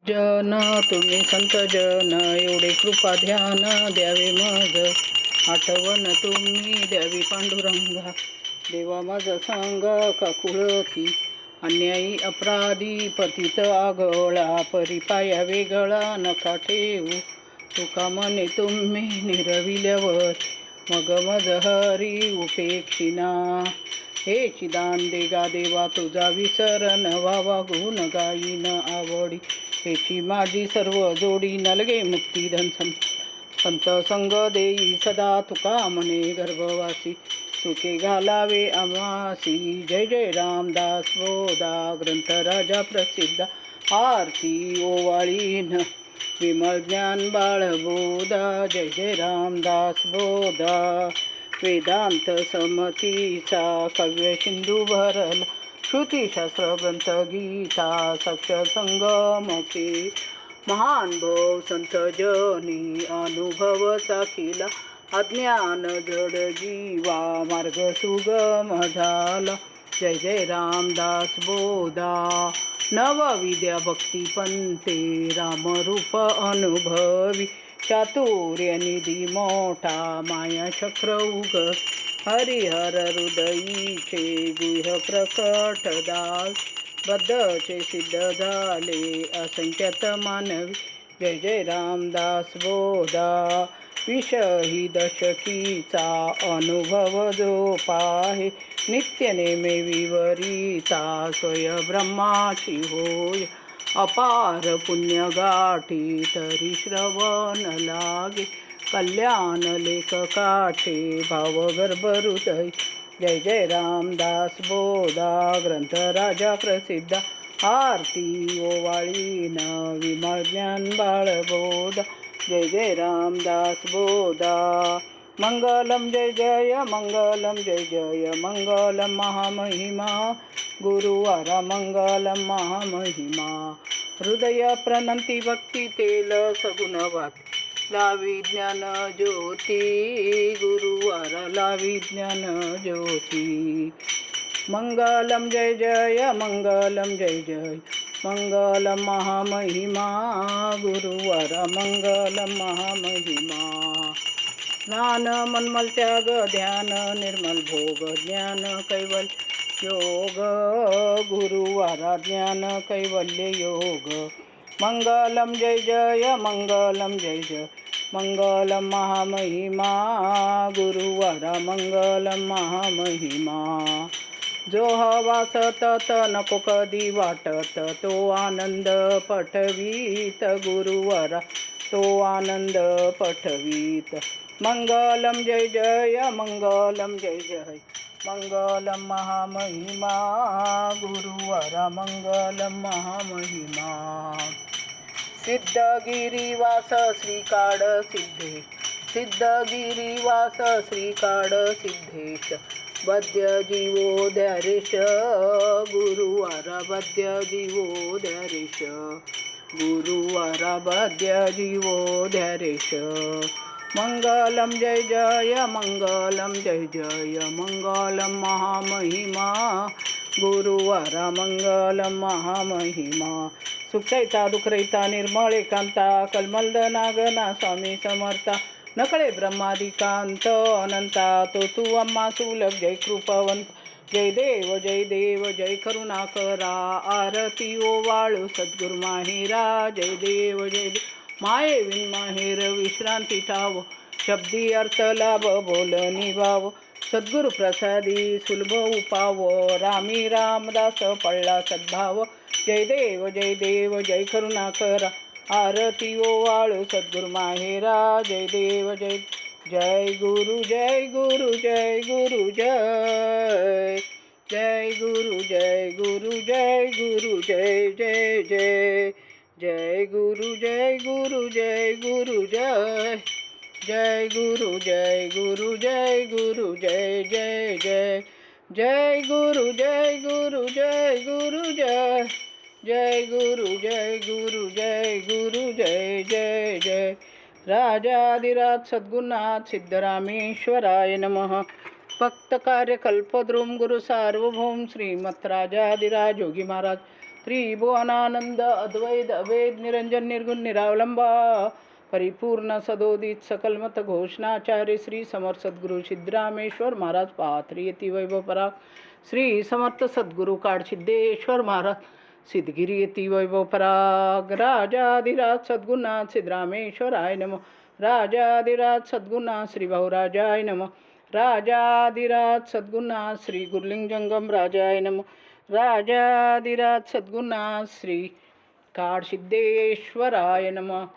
जन तुम्ही संत जन एवढे कृपा ध्यान द्यावे मज आठवण तुम्ही द्यावी पांडुरंगा देवा माझ सांगा काकुळती अन्यायी अपराधी पतित आगळा परिपाया वेगळा नका ठेवू तुका मने तुम्ही निरविल्यावर मग मज हरी उपेक्षिना हे चिदान देगा देवा तुझा विसर व्हावा गुण गायीन आवडी हेची माझी सर्व जोडी नलगे मुक्तीधन संत संग देई सदा तुका मने गर्भवासी सुखे घालावे आमासी जय जय रामदास बोधा ग्रंथ राजा प्रसिद्ध आरती ओवाळीन विमल ज्ञान बाळबोधा जय जय रामदास बोधा वेदांत समतीचा काव्य सिंधू भरल श्रुतीशास्त्र ग्रंथ गीता साक्ष संगमके महान भव संत जनी अनुभव साखीला अज्ञान जड जीवा मार्ग सुगम झाला जय जय रामदास बोधा नवविद्या भक्ती पंते रामरूप अनुभवी चातुर्य निधी मोठा माया चक्र उग हरिहर हृदयीचे गुह्य प्रकट दास बद्धचे सिद्ध झाले असंख्यात मानवी जय जय रामदास बोधा विषही दशकीचा अनुभव जो पाहे नित्य नेमे विवरिता स्वय ब्रह्माची होय अपार पुण्य गाठी तरी श्रवण लागे कल्याण लेखकाचे भावगर्भ हृदय जय जय रामदास बोधा ग्रंथ राजा प्रसिद्ध आरती ओवाळीन विमल ज्ञान बाळबोधा जय जय रामदास बोधा मंगलम जय जय मंगलम जय जय मंगलम महामहिमा गुरुवारा मंगलम महामहिमा हृदय प्रणंती भक्ती तेल सगुणवात लावी ज्ञान ज्योती गुरुवारा लावी ज्ञान ज्योती मंगलम जय जय मंगलम जय जय मंगलम महामहिमा गुरुवारा मंगलम महामहिमा ज्ञान मनमल त्याग ध्यान निर्मल भोग ज्ञान कैवल्य योग गुरुवारा ज्ञान कैवल्य योग मंगलम जय जय मंगलम जय जय मंगलम महामहिमा गुरुवारा मंगलम महामहिमा जो हवा सतत नको कधी वाटत तो आनंद पठवीत गुरुवारा तो आनंद पठवीत मंगलम जय जय मंगलम जय जय मंगलम महामहिमा गुरुवारा मंगलम महामहिमा सिद्धगिरीवास श्रीकाड सिद्धेश सिद्धगिरीवास श्रीकाड सिद्धेश बद्य जीवो ध्यारेश गुरुवारा बद्य जीवो ध्यारेश गुरुवारा बद्य जीवो ध्यारेश मंगलम जय जय मंगलम जय जय मंगलम महामहिमा गुरुवारा मंगलम महामहिमा सुखरहिता दुःखरहिता निर्मळ एकांता कलमलद नागना स्वामी समर्था नकळे ब्रह्मादिकांत अनंता तो तू अम्मा सुलभ जय कृपावंत जय देव जय करुणाकरा आरती ओवाळू सद्गुरु माहेरा जय देव माये विन माहेर विश्रांती ठाव शब्दी अर्थ लाभ बोल निभाव सद्गुरु प्रसादी सुलभ उपाव रामी रामदास पळला सद्भाव जय देव जय करुणाकरा आरती ओवाळू सद्गुरु माहेरा जय देव जय गुरु जय गुरु जय गुरु जय जय गुरु जय गुरु जय गुरु जय जय जय जय गुरु जय गुरु जय गुरु जय जय गुरु जय गुरु जय गुरु जय जय जय जय गुरु जय गुरु जय गुरु जय जय गुरु जय गुरु जय गुरु जय जय जय राजाधिराज सद्गुरुनाथ सिद्धरामेश्वराय नमः भक्त कार्य कल्पद्रुम गुरु सार्वभौम श्रीमत राजाधिराज योगी महाराज त्रिभुवनानंद अद्वैत अभेद निरंजन निर्गुण निरावलंबा परिपूर्ण सदोदित सकलमत घोषणाचार्य श्री समर्थ सद्गुरु सिद्धरामेश्वर महाराज पात्री यती वैभव पराग श्री समर्थ सद्गुरु काडसिद्धेश्वर महाराज सिद्धगिरी यती वैभव पराग राजाधिराज सद्गुरुनाथ सिद्धरामेश्वराय नमः राजाधिराज सद्गुरुनाथ श्री भाऊराजाय नमः राजाधिराज सद्गुरुनाथ श्री गुरुलिंग जंगम राजाय नमः राजाधिराज सद्गुरुनाथ श्री काडसिद्धेश्वराय नमः.